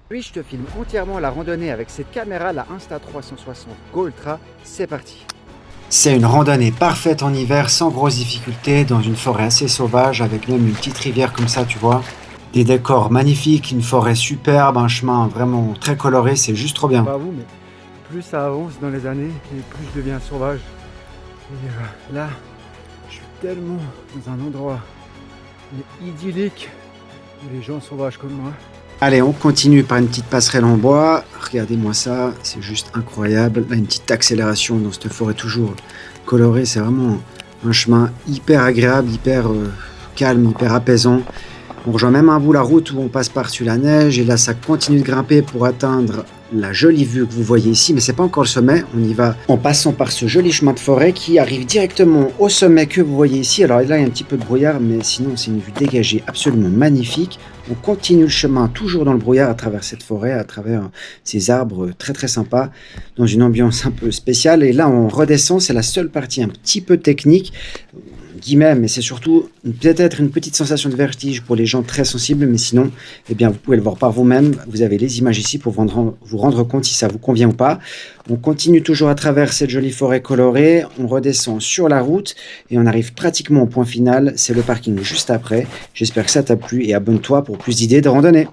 Puis je te filme entièrement la randonnée avec cette caméra, la Insta360 Go Ultra. C'est parti. C'est une randonnée parfaite en hiver, sans grosse difficulté, dans une forêt assez sauvage, avec même une petite rivière comme ça, tu vois. Des décors magnifiques, une forêt superbe, un chemin vraiment très coloré, c'est juste trop bien. Pas vous, mais plus ça avance dans les années et plus je deviens sauvage. Et là, je suis tellement dans un endroit idyllique où les gens sauvages comme moi. Allez, on continue par une petite passerelle en bois. Regardez-moi ça, c'est juste incroyable. Là, une petite accélération dans cette forêt toujours colorée. C'est vraiment un chemin hyper agréable, hyper calme, hyper apaisant. On rejoint même un bout la route où on passe par-dessus la neige. Et là, ça continue de grimper pour atteindre la jolie vue que vous voyez ici. Mais c'est pas encore le sommet. On y va en passant par ce joli chemin de forêt qui arrive directement au sommet que vous voyez ici. Alors là, il y a un petit peu de brouillard, mais sinon, c'est une vue dégagée absolument magnifique. On continue le chemin toujours dans le brouillard à travers cette forêt, à travers ces arbres très très sympas, dans une ambiance un peu spéciale. Et là, on redescend, c'est la seule partie un petit peu technique, guillemets, mais c'est surtout peut-être une petite sensation de vertige pour les gens très sensibles, mais sinon, eh bien, vous pouvez le voir par vous-même. Vous avez les images ici pour vous rendre compte si ça vous convient ou pas. On continue toujours à travers cette jolie forêt colorée, on redescend sur la route et on arrive pratiquement au point final, c'est le parking juste après. J'espère que ça t'a plu et abonne-toi pour plus d'idées de randonnée.